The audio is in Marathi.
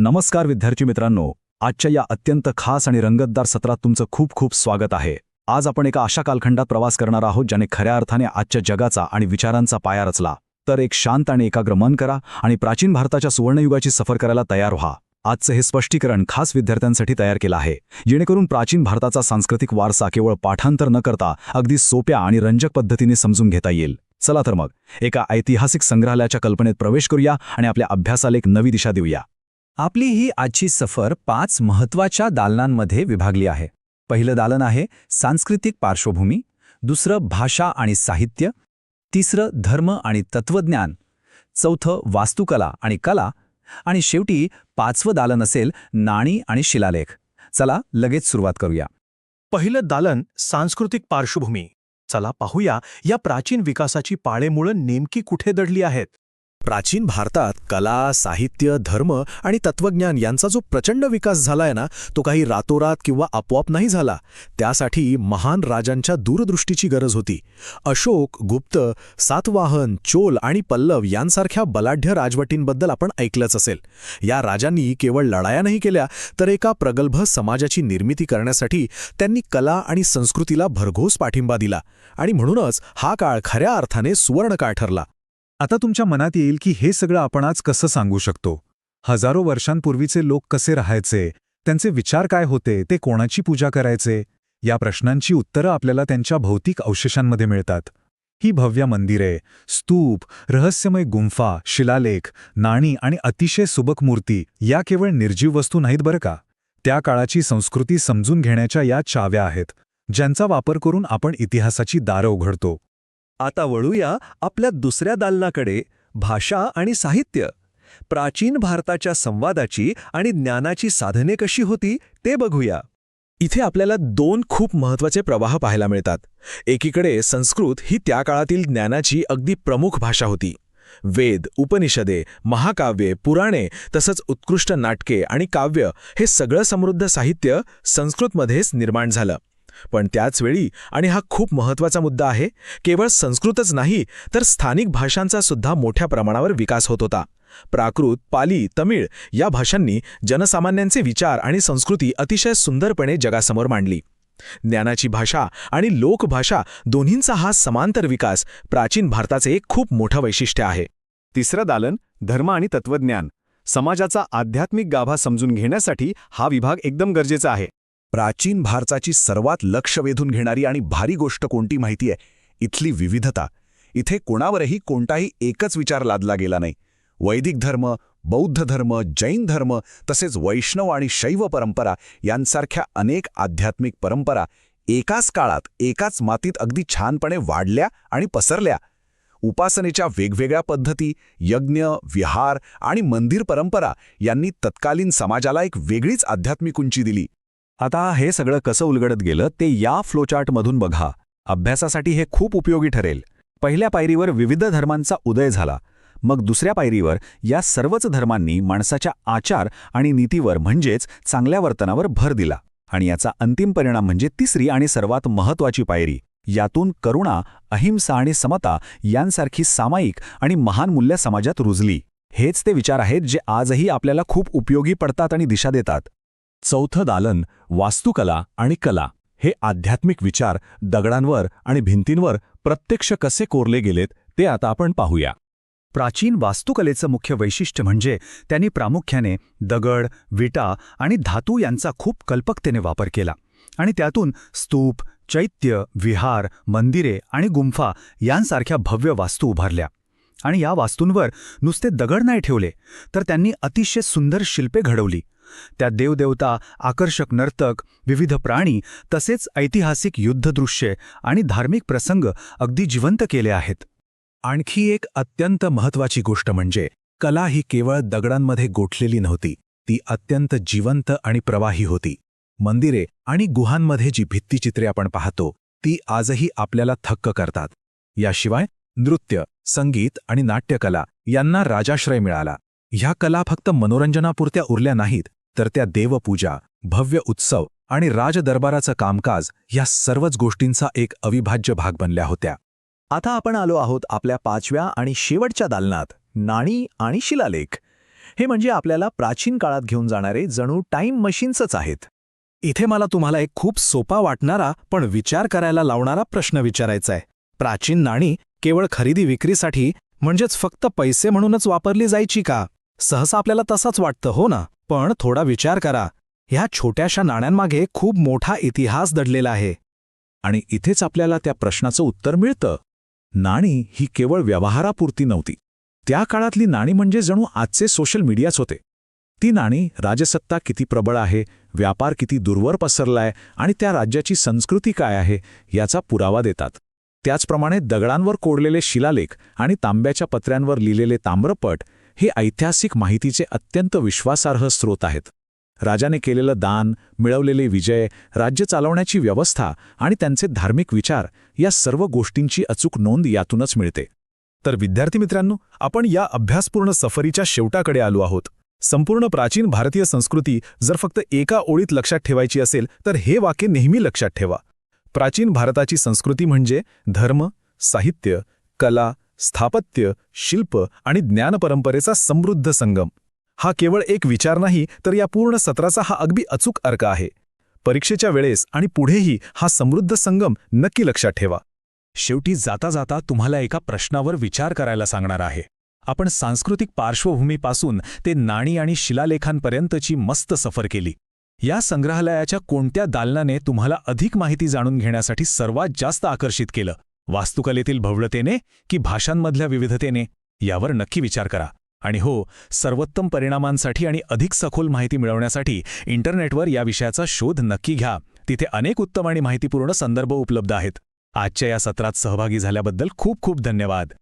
नमस्कार विद्यार्थी मित्रांनो, आजच्या या अत्यंत खास आणि रंगतदार सत्रात तुमचं खूप खूप स्वागत आहे. आज आपण एका अशा कालखंडात प्रवास करणार आहोत ज्याने खऱ्या अर्थाने आजच्या जगाचा आणि विचारांचा पाया रचला. तर एक शांत आणि एकाग्र मन करा आणि प्राचीन भारताच्या सुवर्णयुगाची सफर करायला तयार व्हा. आजचं हे स्पष्टीकरण खास विद्यार्थ्यांसाठी तयार केलं आहे, जेणेकरून प्राचीन भारताचा सांस्कृतिक वारसा केवळ पाठांतर न करता अगदी सोप्या आणि रंजक पद्धतीने समजून घेता येईल. चला तर मग एका ऐतिहासिक संग्रहालयाच्या कल्पनेत प्रवेश करूया आणि आपल्या अभ्यासाला एक नवी दिशा देऊया. आपली ही आजची सफर 5 महत्त्वाच्या दालनांमध्ये विभागली आहे. पहिलं दालन आहे सांस्कृतिक पार्श्वभूमी, दुसरं भाषा आणि साहित्य, तिसरं धर्म आणि तत्वज्ञान, चौथं वास्तुकला आणि कला, आणि शेवटी 5वं दालन असेल नाणी आणि शिलालेख. चला लगेच सुरुवात करूया. पहिलं दालन सांस्कृतिक पार्श्वभूमी. चला पाहूया या प्राचीन विकासाची पाळेमुळं नेमकी कुठे दडली आहेत. प्राचीन भारतात कला, साहित्य, धर्म आणि तत्वज्ञान यांचा जो प्रचंड विकास झालाय ना, तो काही रातोरात किंवा आपोआप नाही झाला. त्यासाठी महान राजांच्या दूरदृष्टीची गरज होती. अशोक, गुप्त, सातवाहन, चोल आणि पल्लव यांसारख्या बलाढ्य राजवटींबद्दल आपण ऐकलंच असेल. या राजांनी केवळ लढाया नाही केल्या, तर एका प्रगल्भ समाजाची निर्मिती करण्यासाठी त्यांनी कला आणि संस्कृतीला भरघोस पाठिंबा दिला. आणि म्हणूनच हा काळ खऱ्या अर्थाने सुवर्णकाळ ठरला. आता तुमच्या मनात येईल की हे सगळं आपण आज कसं सांगू शकतो. हजारो वर्षांपूर्वीचे लोक कसे राहायचे, त्यांचे विचार काय होते, ते कोणाची पूजा करायचे, या प्रश्नांची उत्तरं आपल्याला त्यांच्या भौतिक अवशेषांमध्ये मिळतात. ही भव्य मंदिरे, स्तूप, रहस्यमय गुंफा, शिलालेख, नाणी आणि अतिशय सुबक मूर्ती या केवळ निर्जीव वस्तू नाहीत बरं का. त्या काळाची संस्कृती समजून घेण्याच्या या चाव्या आहेत, ज्यांचा वापर करून आपण इतिहासाची दारं उघडतो. आता वळूया आपल्या दुसऱ्या दालनाकडे, भाषा आणि साहित्य. प्राचीन भारताच्या संवादाची आणि ज्ञानाची साधने कशी होती ते बघूया. इथे आपल्याला 2 खूप महत्त्वाचे प्रवाह पाहायला मिळतात. एकीकडे संस्कृत ही त्या काळातील ज्ञानाची अगदी प्रमुख भाषा होती. वेद, उपनिषदे, महाकाव्ये, पुराणे तसंच उत्कृष्ट नाटके आणि काव्य हे सगळं समृद्ध साहित्य संस्कृतमध्येच निर्माण झालं. पण त्याचवेळी, आणि हा खूप महत्त्वाचा मुद्दा आहे, केवळ संस्कृतच नाही तर स्थानिक भाषांचा सुद्धा मोठ्या प्रमाणावर विकास होत होता. प्राकृत, पाली, तमिळ या भाषांनी जनसामान्यांचे विचार आणि संस्कृती अतिशय सुंदरपणे जगासमोर मांडली. ज्ञानाची भाषा आणि लोकभाषा दोन्हींचा हा समांतर विकास प्राचीन भारताचे एक खूप मोठं वैशिष्ट्य आहे. तिसरं दालन धर्म आणि तत्वज्ञान. समाजाचा आध्यात्मिक गाभा समजून घेण्यासाठी हा विभाग एकदम गरजेचा आहे. प्राचीन भारताची सर्वात लक्ष वेधून घेणारी आणि भारी गोष्ट कोणती माहिती आहे? इथली विविधता. इथे कोणावरही कोणताही एकच विचार लादला गेला नाही. वैदिक धर्म, बौद्ध धर्म, जैन धर्म तसेच वैष्णव आणि शैव परंपरा यांसारख्या अनेक आध्यात्मिक परंपरा एकाच काळात एकाच मातीत अगदी छानपणे वाढल्या आणि पसरल्या. उपासनेच्या वेगवेगळ्या पद्धती, यज्ञ, विहार आणि मंदिर परंपरा यांनी तत्कालीन समाजाला एक वेगळीच आध्यात्मिक उंची दिली. आता हे सगळं कसं उलगडत गेलं ते या फ्लोचार्टमधून बघा. अभ्यासासाठी हे खूप उपयोगी ठरेल. पहिल्या पायरीवर विविध धर्मांचा उदय झाला. मग दुसऱ्या पायरीवर या सर्वच धर्मांनी माणसाच्या आचार आणि नीतीवर म्हणजेच चांगल्या वर्तनावर भर दिला. आणि याचा अंतिम परिणाम म्हणजे तिसरी आणि सर्वात महत्त्वाची पायरी. यातून करुणा, अहिंसा आणि समता यांसारखी सामायिक आणि महान मूल्य समाजात रुजली. हेच ते विचार आहेत जे आजही आपल्याला खूप उपयोगी पडतात आणि दिशा देतात. चौथं दालन वास्तुकला आणि कला. हे आध्यात्मिक विचार दगडांवर आणि भिंतींवर प्रत्यक्ष कसे कोरले गेलेत ते आता आपण पाहूया. प्राचीन वास्तुकलेचं मुख्य वैशिष्ट्य म्हणजे त्यांनी प्रामुख्याने दगड, विटा आणि धातू यांचा खूप कल्पकतेने वापर केला. आणि त्यातून स्तूप, चैत्य, विहार, मंदिरे आणि गुंफा यांसारख्या भव्य वास्तू उभारल्या. आणि या वास्तूंवर नुसते दगड नाही ठेवले, तर त्यांनी अतिशय सुंदर शिल्पे घडवली. त्यात देवदेवता, आकर्षक नर्तक, विविध प्राणी तसेच ऐतिहासिक युद्धदृश्ये आणि धार्मिक प्रसंग अगदी जिवंत केले आहेत. आणखी एक अत्यंत महत्त्वाची गोष्ट म्हणजे कला ही केवळ दगडांमध्ये गोठलेली नव्हती. ती अत्यंत जिवंत आणि प्रवाही होती. मंदिरे आणि गुहांमध्ये जी भित्तिचित्रे आपण पाहतो ती आजही आपल्याला थक्क करतात. याशिवाय नृत्य, संगीत आणि नाट्यकला यांना राजाश्रय मिळाला. ह्या कला फक्त मनोरंजनापुरत्या उरल्या नाहीत, तर त्या देवपूजा, भव्य उत्सव आणि राजदरबाराचं कामकाज या सर्वच गोष्टींचा एक अविभाज्य भाग बनल्या होत्या. आता आपण आलो आहोत आपल्या 5व्या आणि शेवटच्या दालनात, नाणी आणि शिलालेख. हे म्हणजे आपल्याला प्राचीन काळात घेऊन जाणारे जणू टाईम मशीन्सच आहेत. इथे मला तुम्हाला एक खूप सोपा वाटणारा पण विचार करायला लावणारा प्रश्न विचारायचा आहे. प्राचीन नाणी केवळ खरेदी विक्रीसाठी म्हणजेच फक्त पैसे म्हणूनच वापरली जायची का? सहसा आपल्याला तसाच वाटतं, हो ना? पण थोडा विचार करा. ह्या छोट्याशा नाण्यांमागे खूप मोठा इतिहास दडलेला आहे. आणि इथेच आपल्याला त्या प्रश्नाचं उत्तर मिळतं. नाणी ही केवळ व्यवहारापुरती नव्हती. त्या काळातली नाणी म्हणजे जणू आजचे सोशल मीडियाच होते. ती नाणी राजसत्ता किती प्रबळ आहे, व्यापार किती दूरवर पसरलाय आणि त्या राज्याची संस्कृती काय आहे याचा पुरावा देतात. त्याचप्रमाणे दगडांवर कोरलेले शिलालेख आणि तांब्याच्या पत्र्यांवर लिहिलेले ताम्रपट हे ऐतिहासिक माहितीचे अत्यंत विश्वासार्ह स्रोत आहेत. राजाने केलेलं दान, मिळवलेले विजय, राज्य चालवण्याची व्यवस्था आणि त्यांचे धार्मिक विचार या सर्व गोष्टींची अचूक नोंद यातूनच मिळते. तर विद्यार्थी मित्रांनो, आपण या अभ्यासपूर्ण सफरीच्या शेवटाकडे आलो आहोत. संपूर्ण प्राचीन भारतीय संस्कृती जर फक्त एका ओळीत लक्षात ठेवायची असेल तर हे वाक्य नेहमी लक्षात ठेवा. प्राचीन भारताची संस्कृती म्हणजे धर्म, साहित्य, कला, स्थापत्य, शिल्प आणि ज्ञानपरंपरेचा समृद्ध संगम. हा केवळ एक विचार नाही, तर या पूर्ण सत्राचा हा अगदी अचूक अर्क आहे. परीक्षेच्या वेळेस आणि पुढेही हा समृद्ध संगम नक्की लक्षात ठेवा. शेवटी जाता जाता तुम्हाला एका प्रश्नावर विचार करायला सांगणार आहे. आपण सांस्कृतिक पार्श्वभूमीपासून ते नाणी आणि शिलालेखांपर्यंतची मस्त सफर केली. या संग्रहालयाच्या कोणत्या दालनाने तुम्हाला अधिक माहिती जाणून घेण्यासाठी सर्वात जास्त आकर्षित केलं? वास्तुकलेतील भव्यतेने की भाषांमधल्या विविधतेने? यावर नक्की विचार करा. आणि हो, सर्वोत्तम परिणामांसाठी आणि अधिक सखोल माहिती मिळवण्यासाठी इंटरनेटवर या विषयाचा शोध नक्की घ्या. तिथे अनेक उत्तम आणि माहितीपूर्ण संदर्भ उपलब्ध आहेत. आजच्या या सत्रात सहभागी झाल्याबद्दल खूप खूप धन्यवाद.